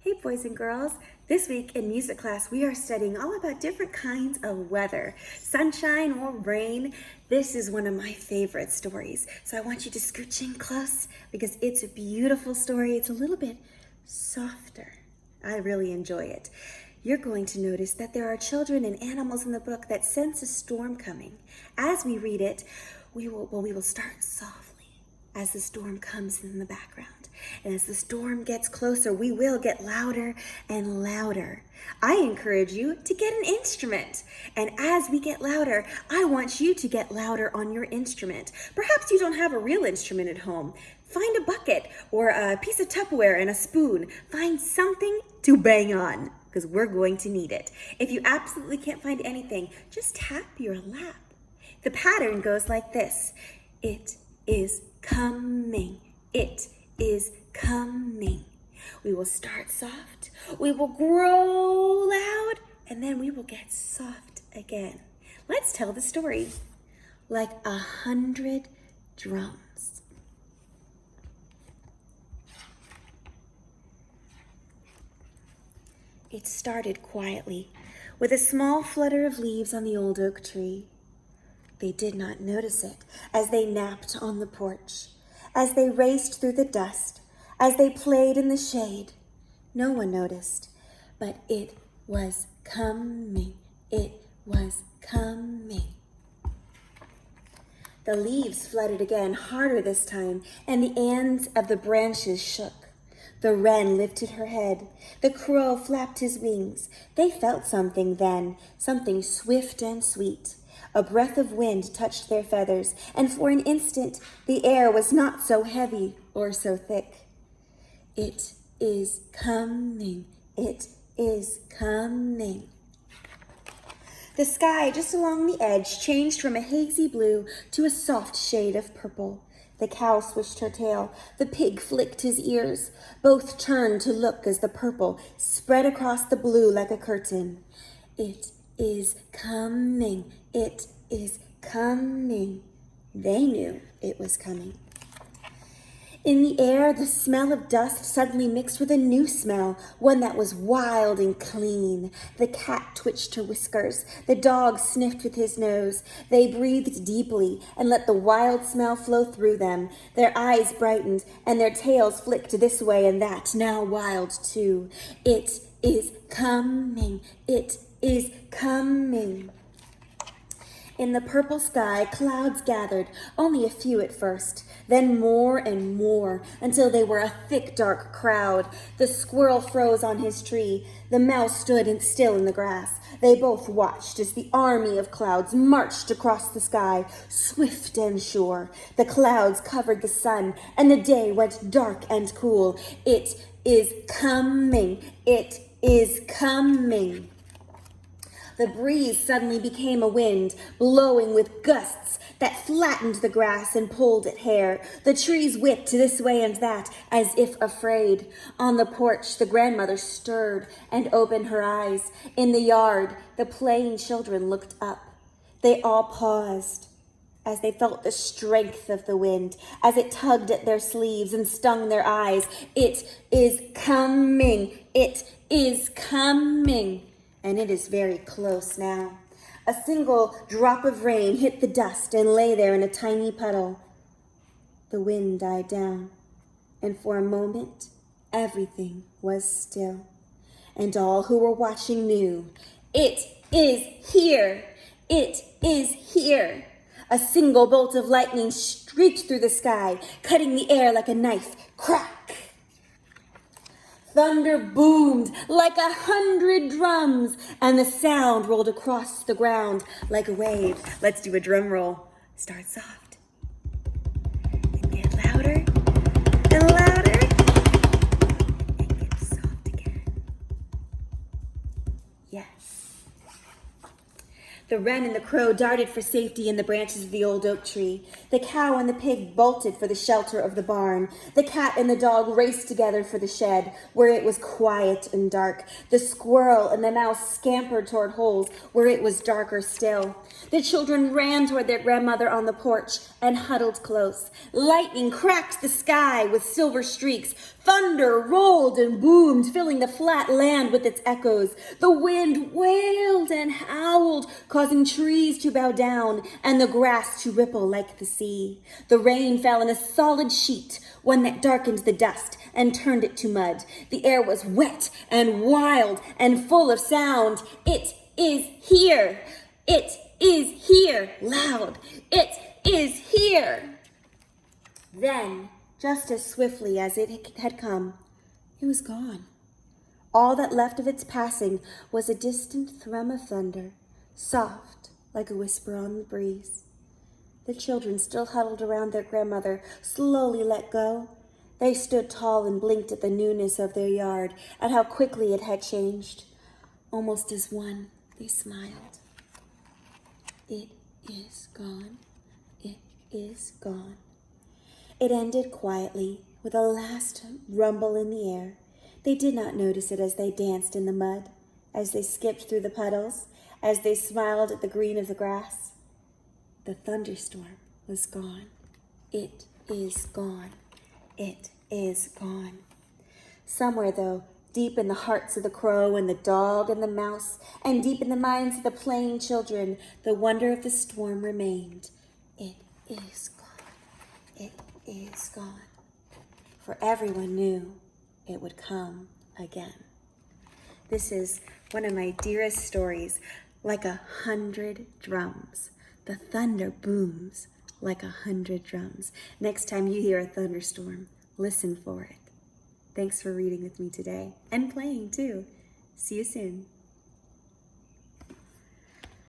Hey boys and girls, this week in music class we are studying all about different kinds of weather, sunshine or rain. This is one of my favorite stories, so I want you to scooch in close because it's a beautiful story. It's a little bit softer. I really enjoy it. You're going to notice that there are children and animals in the book that sense a storm coming. As we read it, we will start softly as the storm comes in the background. And as the storm gets closer, we will get louder and louder. I encourage you to get an instrument. And as we get louder, I want you to get louder on your instrument. Perhaps you don't have a real instrument at home. Find a bucket or a piece of Tupperware and a spoon. Find something to bang on because we're going to need it. If you absolutely can't find anything, just tap your lap. The pattern goes like this. It is coming. It is coming. We will start soft, we will grow loud, and then we will get soft again. Let's tell the story. Like 100 drums. It started quietly, with a small flutter of leaves on the old oak tree. They did not notice it as they napped on the porch, as they raced through the dust, as they played in the shade. No one noticed, but it was coming. It was coming. The leaves fluttered again, harder this time, and the ends of the branches shook. The wren lifted her head. The crow flapped his wings. They felt something then, something swift and sweet. A breath of wind touched their feathers, and for an instant the air was not so heavy or so thick. It is coming. It is coming. The sky just along the edge changed from a hazy blue to a soft shade of purple. The cow swished her tail. The pig flicked his ears. Both turned to look as the purple spread across the blue like a curtain. It is coming. It is coming. They knew it was coming. In the air, the smell of dust suddenly mixed with a new smell, one that was wild and clean. The cat twitched her whiskers. The dog sniffed with his nose. They breathed deeply and let the wild smell flow through them. Their eyes brightened and their tails flicked this way and that, now wild too. It is coming. It is coming. In the purple sky, clouds gathered, only a few at first, then more and more, until they were a thick, dark crowd. The squirrel froze on his tree. The mouse stood still in the grass. They both watched as the army of clouds marched across the sky, swift and sure. The clouds covered the sun, and the day went dark and cool. It is coming. It is coming. The breeze suddenly became a wind, blowing with gusts that flattened the grass and pulled at hair. The trees whipped this way and that, as if afraid. On the porch, the grandmother stirred and opened her eyes. In the yard, the playing children looked up. They all paused as they felt the strength of the wind, as it tugged at their sleeves and stung their eyes. It is coming. It is coming. And it is very close now. A single drop of rain hit the dust and lay there in a tiny puddle. The wind died down, and for a moment, everything was still. And all who were watching knew, it is here. It is here. A single bolt of lightning streaked through the sky, cutting the air like a knife. Crack! Thunder boomed like 100 drums, and the sound rolled across the ground like a wave. Let's do a drum roll. Start soft. And get louder and louder. And get soft again. Yes. The wren and the crow darted for safety in the branches of the old oak tree. The cow and the pig bolted for the shelter of the barn. The cat and the dog raced together for the shed, where it was quiet and dark. The squirrel and the mouse scampered toward holes, where it was darker still. The children ran toward their grandmother on the porch and huddled close. Lightning cracked the sky with silver streaks. Thunder rolled and boomed, filling the flat land with its echoes. The wind wailed and howled, causing trees to bow down and the grass to ripple like the sea. The rain fell in a solid sheet, one that darkened the dust and turned it to mud. The air was wet and wild and full of sound. It is here. It is here. Loud. It is here. Then, just as swiftly as it had come, it was gone. All that left of its passing was a distant thrum of thunder, soft like a whisper on the breeze. The children, still huddled around their grandmother, slowly let go. They stood tall and blinked at the newness of their yard, at how quickly it had changed. Almost as one, they smiled. It is gone. It is gone. It ended quietly, with a last rumble in the air. They did not notice it as they danced in the mud, as they skipped through the puddles, as they smiled at the green of the grass. The thunderstorm was gone. It is gone. It is gone. Somewhere, though, deep in the hearts of the crow and the dog and the mouse, and deep in the minds of the playing children, the wonder of the storm remained. It is gone. It is gone. For everyone knew it would come again. This is one of my dearest stories, Like 100 Drums. The thunder booms like 100 drums. Next time you hear a thunderstorm, listen for it. Thanks for reading with me today, and playing too. See you soon.